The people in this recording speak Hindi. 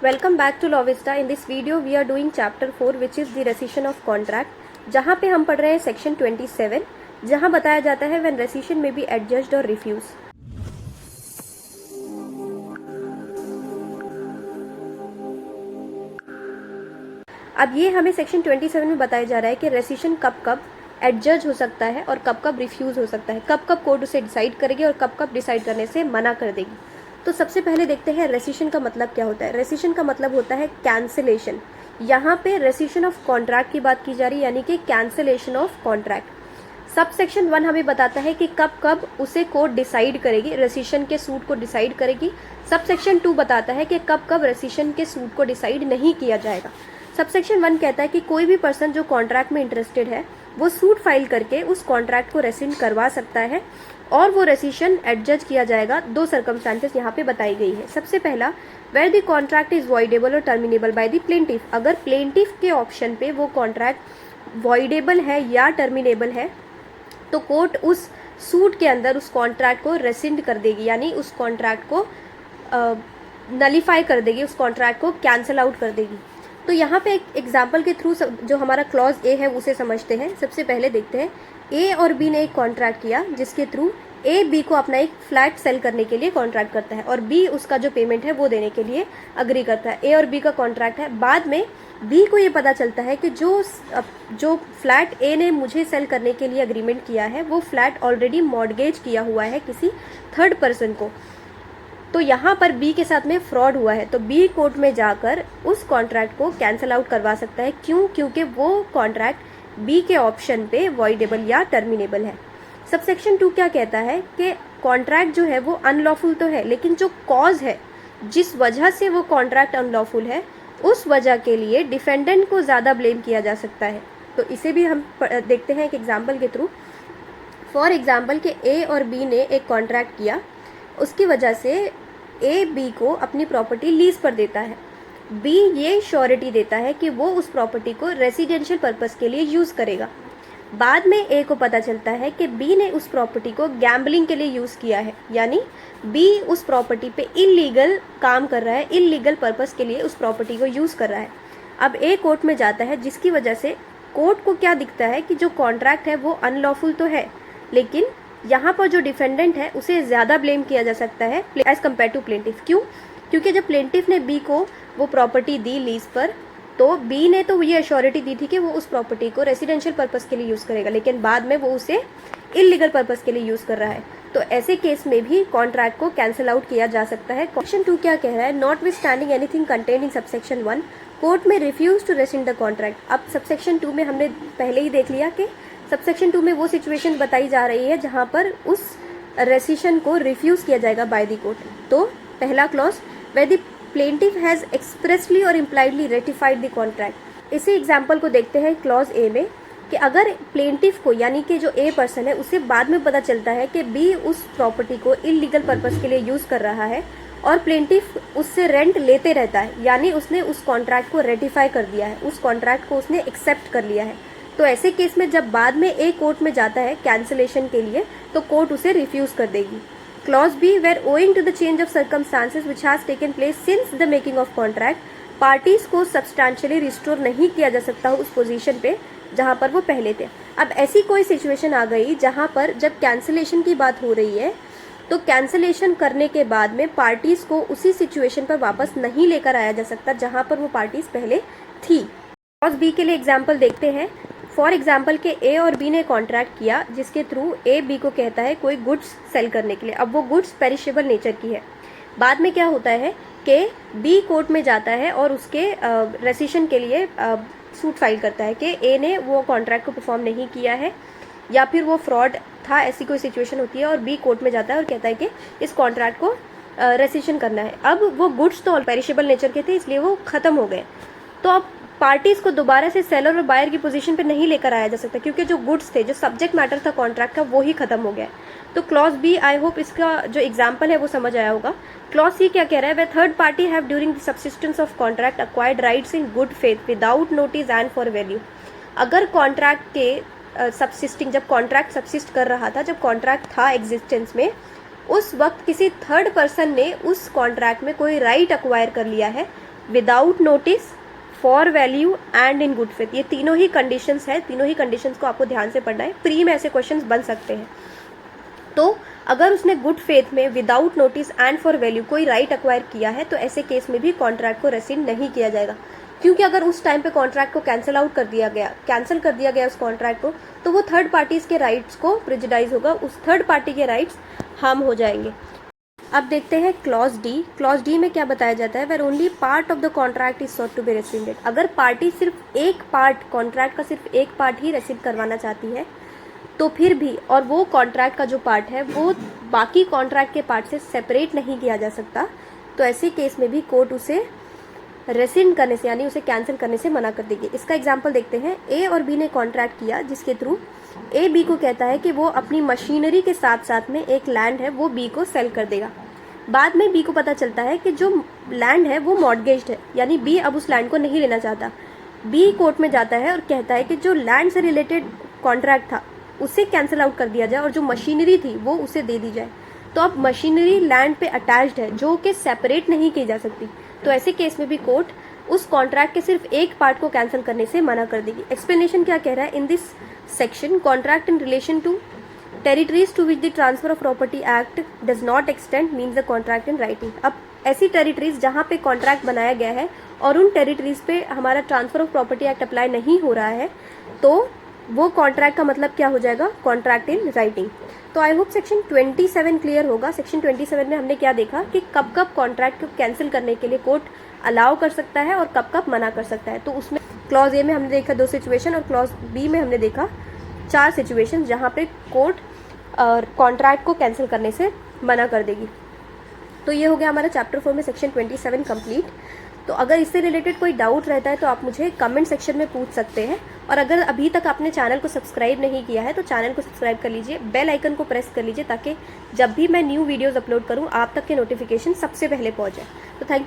Welcome back to Lawvista. In this video we are doing chapter 4 which is the rescission of contract, जहाँ पे हम पढ़ रहे हैं सेक्शन 27, जहाँ बताया जाता है व्हेन रेसिशन में बी एडजस्ड और रिफ्यूज। अब ये हमें सेक्शन 27 में बताया जा रहा है कि रेसिशन कब कब एडजस्ट हो सकता है और कब कब रिफ्यूज हो सकता है, कब कब कोर्ट उसे डिसाइड करेगी और कब कब डिसाइड करने से मना कर देगी। तो सबसे पहले देखते हैं रेसिशन का मतलब क्या होता है। रेसिशन का मतलब होता है कैंसिलेशन। यहाँ पे रेसिशन ऑफ कॉन्ट्रैक्ट की बात की जा रही है, यानी कि cancellation of contract. Sub section 1 हमें बताता है कि कब कब उसे कोर्ट डिसाइड करेगी, रेसिशन के सूट को डिसाइड करेगी। सब सेक्शन 2 बताता है कि कब कब रेसिशन के सूट को डिसाइड नहीं किया जाएगा। सब सेक्शन 1 कहता है कि कोई भी पर्सन जो कॉन्ट्रैक्ट में इंटरेस्टेड है वो सूट फाइल करके उस कॉन्ट्रैक्ट को रेसिड करवा सकता है और वो रेसिशन एडजस्ट किया जाएगा। दो सर्कमस्टांसेस यहाँ पे बताई गई है। सबसे पहला, where the contract is voidable और टर्मिनेबल बाय द प्लेंटिफ। अगर प्लेंटिफ के ऑप्शन पे वो कॉन्ट्रैक्ट वॉइडेबल है या टर्मिनेबल है तो कोर्ट उस सूट के अंदर उस कॉन्ट्रैक्ट को रेसिड कर देगी, यानी उस कॉन्ट्रैक्ट को नलीफाई कर देगी, उस कॉन्ट्रैक्ट को कैंसिल आउट कर देगी। तो यहाँ पे एक एग्जाम्पल के थ्रू जो हमारा क्लॉज ए है उसे समझते हैं। सबसे पहले देखते हैं, ए और बी ने एक कॉन्ट्रैक्ट किया जिसके थ्रू ए बी को अपना एक फ्लैट सेल करने के लिए कॉन्ट्रैक्ट करता है और बी उसका जो पेमेंट है वो देने के लिए अग्री करता है। ए और बी का कॉन्ट्रैक्ट है। बाद में बी को ये पता चलता है कि जो फ्लैट ए ने मुझे सेल करने के लिए अग्रीमेंट किया है वो फ्लैट ऑलरेडी मॉर्गेज किया हुआ है किसी थर्ड पर्सन को। तो यहाँ पर बी के साथ में फ्रॉड हुआ है, तो बी कोर्ट में जाकर उस कॉन्ट्रैक्ट को कैंसिल आउट करवा सकता है। क्यों? क्योंकि वो कॉन्ट्रैक्ट बी के ऑप्शन पे वॉइडेबल या टर्मिनेबल है। सबसेक्शन 2 क्या कहता है कि कॉन्ट्रैक्ट जो है वो अनलॉफुल तो है, लेकिन जो कॉज है, जिस वजह से वो कॉन्ट्रैक्ट अनलॉफुल है, उस वजह के लिए डिफेंडेंट को ज़्यादा ब्लेम किया जा सकता है। तो इसे भी हम देखते हैं एक एग्जाम्पल के थ्रू। फॉर एग्जाम्पल कि ए और बी ने एक कॉन्ट्रैक्ट किया, उसकी वजह से ए बी को अपनी प्रॉपर्टी लीज पर देता है। बी ये श्योरिटी देता है कि वो उस प्रॉपर्टी को रेसिडेंशियल पर्पस के लिए यूज़ करेगा। बाद में ए को पता चलता है कि बी ने उस प्रॉपर्टी को गैम्बलिंग के लिए यूज़ किया है, यानी बी उस प्रॉपर्टी पे इलीगल काम कर रहा है, इलीगल पर्पस के लिए उस प्रॉपर्टी को यूज़ कर रहा है। अब ए कोर्ट में जाता है, जिसकी वजह से कोर्ट को क्या दिखता है कि जो कॉन्ट्रैक्ट है वो अनलॉफुल तो है, लेकिन यहाँ पर जो डिफेंडेंट है उसे ज़्यादा ब्लेम किया जा सकता है एज कम्पेयर टू प्लेंटिफ। क्यों? क्योंकि जब प्लेंटिफ ने बी को वो प्रॉपर्टी दी लीज पर, तो बी ने तो ये अश्योरिटी दी थी कि वो उस प्रॉपर्टी को रेसिडेंशियल पर्पस के लिए यूज़ करेगा, लेकिन बाद में वो उसे इलीगल पर्पस के लिए यूज़ कर रहा है। तो ऐसे केस में भी कॉन्ट्रैक्ट को कैंसिल आउट किया जा सकता है। सेक्शन 2 क्या कह रहा है? Not with standing anything contained in subsection 1, court में रिफ्यूज टू रेसिड द कॉन्ट्रैक्ट। अब सबसेक्शन 2 में हमने पहले ही देख लिया कि सबसेक्शन 2 में वो सिचुएशन बताई जा रही है जहाँ पर उस रेसिशन को रिफ्यूज किया जाएगा बाय द कोर्ट। तो पहला clause, where the plaintiff has expressly और इम्प्लाइडली रेटिफाइड द कॉन्ट्रैक्ट। इसी एग्जाम्पल को देखते हैं क्लॉज ए में कि अगर प्लेंटिफ को, यानी कि जो ए पर्सन है, उसे बाद में पता चलता है कि बी उस प्रॉपर्टी को इलीगल पर्पस के लिए यूज़ कर रहा है और प्लेंटिफ उससे रेंट लेते रहता है, यानी उसने उस कॉन्ट्रैक्ट को रेटिफाई कर दिया है, उस कॉन्ट्रैक्ट को उसने एक्सेप्ट कर लिया है। तो ऐसे केस में जब बाद में ए कोर्ट में जाता है कैंसिलेशन के लिए, तो कोर्ट उसे रिफ्यूज कर देगी। Clause B, where owing to the change of circumstances which has taken place since the making of contract, parties को सब्सटैंशियली रिस्टोर नहीं किया जा सकता उस पोजीशन पे जहां पर वो पहले थे। अब ऐसी कोई सिचुएशन आ गई जहां पर जब कैंसिलेशन की बात हो रही है, तो कैंसिलेशन करने के बाद में पार्टीज को उसी सिचुएशन पर वापस नहीं लेकर आया जा सकता जहां पर वो पार्टीज पहले थी। क्लॉज बी के लिए एग्जाम्पल देखते हैं। फॉर एग्जाम्पल के ए और बी ने कॉन्ट्रैक्ट किया जिसके थ्रू ए बी को कहता है कोई गुड्स सेल करने के लिए। अब वो गुड्स पेरिशेबल नेचर की है। बाद में क्या होता है कि बी कोर्ट में जाता है और उसके रेसिशन के लिए सूट फाइल करता है कि ए ने वो कॉन्ट्रैक्ट को परफॉर्म नहीं किया है या फिर वो फ्रॉड था, ऐसी कोई सिचुएशन होती है और बी कोर्ट में जाता है और कहता है कि इस कॉन्ट्रैक्ट को रेसिशन करना है। अब वो गुड्स तो पेरिशेबल नेचर के थे, इसलिए वो ख़त्म हो गए। तो अब पार्टीज को दोबारा से सेलर और बायर की पोजीशन पे नहीं लेकर आया जा सकता, क्योंकि जो गुड्स थे, जो सब्जेक्ट मैटर था कॉन्ट्रैक्ट का, वो ही खत्म हो गया। तो क्लॉज बी, आई होप इसका जो एग्जांपल है वो समझ आया होगा। क्लॉज सी क्या कह रहा है? They third party have during the subsistence of contract acquired rights in good faith without notice and for value. अगर कॉन्ट्रैक्ट के सबसिस्टिंग, जब कॉन्ट्रैक्ट सबसिस्ट कर रहा था, जब कॉन्ट्रैक्ट था एग्जिस्टेंस में, उस वक्त किसी थर्ड पर्सन ने उस कॉन्ट्रैक्ट में कोई राइट अक्वायर कर लिया है without notice, for value and in good faith. ये तीनों ही कंडीशंस है, तीनों ही कंडीशंस को आपको ध्यान से पढ़ना है। प्री में ऐसे क्वेश्चंस बन सकते हैं। तो अगर उसने गुड फेथ में without notice and for value कोई राइट एक्वायर किया है तो ऐसे केस में भी कॉन्ट्रैक्ट को रेसिड नहीं किया जाएगा, क्योंकि अगर उस टाइम पे कॉन्ट्रैक्ट को कैंसिल कर दिया गया उस कॉन्ट्रैक्ट को, तो वो थर्ड पार्टीज के राइट्स को प्रेजुडाइज होगा, उस थर्ड पार्टी के राइट्स हार्म हो जाएंगे। अब देखते हैं क्लॉज डी। क्लॉज डी में क्या बताया जाता है, where only part of the contract is sought to be rescinded. अगर पार्टी सिर्फ एक पार्ट, कॉन्ट्रैक्ट का सिर्फ एक पार्ट ही रेसिड करवाना चाहती है तो फिर भी, और वो कॉन्ट्रैक्ट का जो पार्ट है वो बाकी कॉन्ट्रैक्ट के पार्ट से सेपरेट नहीं किया जा सकता, तो ऐसे केस में भी कोर्ट उसे रेसिड करने से यानी उसे कैंसिल करने से मना कर देगी। इसका एग्जाम्पल देखते हैं। ए और बी ने कॉन्ट्रैक्ट किया जिसके थ्रू ए बी को कहता है कि वो अपनी मशीनरी के साथ साथ में एक लैंड है वो बी को सेल कर देगा। बाद में बी को पता चलता है कि जो लैंड है वो मॉर्गेज्ड है, यानी बी अब उस लैंड को नहीं लेना चाहता। बी कोर्ट में जाता है और कहता है कि जो लैंड से रिलेटेड कॉन्ट्रैक्ट था उसे कैंसिल आउट कर दिया जाए और जो मशीनरी थी वो उसे दे दी जाए। तो अब मशीनरी लैंड पे अटैच्ड है जो कि सेपरेट नहीं की जा सकती, तो ऐसे केस में भी कोर्ट उस कॉन्ट्रैक्ट के सिर्फ एक पार्ट को कैंसिल करने से मना कर देगी। एक्सप्लेनेशन क्या कह रहा है, in this section contract in relation to territories to which the transfer of property act does not extend means the contract in writing. अब ऐसी टेरिटरीज जहाँ पे कॉन्ट्रैक्ट बनाया गया है और उन टेरिटरीज पे हमारा transfer of property act apply नहीं हो रहा है, तो वो कॉन्ट्रैक्ट का मतलब क्या हो जाएगा, कॉन्ट्रैक्ट इन राइटिंग। तो आई होप सेक्शन 27 क्लियर होगा। सेक्शन 27 में हमने क्या देखा कि कब कब कॉन्ट्रैक्ट को कैंसिल करने के लिए कोर्ट अलाउ कर सकता है और कब कब मना कर सकता है। तो उसमें क्लॉज ए में हमने देखा 2 सिचुएशन और क्लॉज बी में हमने देखा 4 सिचुएशन जहाँ पे कोर्ट कॉन्ट्रैक्ट को कैंसिल करने से मना कर देगी। तो ये हो गया हमारा चैप्टर 4 में सेक्शन 27 कंप्लीट। तो अगर इससे रिलेटेड कोई डाउट रहता है तो आप मुझे कमेंट सेक्शन में पूछ सकते हैं, और अगर अभी तक आपने चैनल को सब्सक्राइब नहीं किया है तो चैनल को सब्सक्राइब कर लीजिए, बेल आइकन को प्रेस कर लीजिए ताकि जब भी मैं न्यू वीडियोस अपलोड करूं आप तक के नोटिफिकेशन सबसे पहले पहुंचे। तो थैंक यू।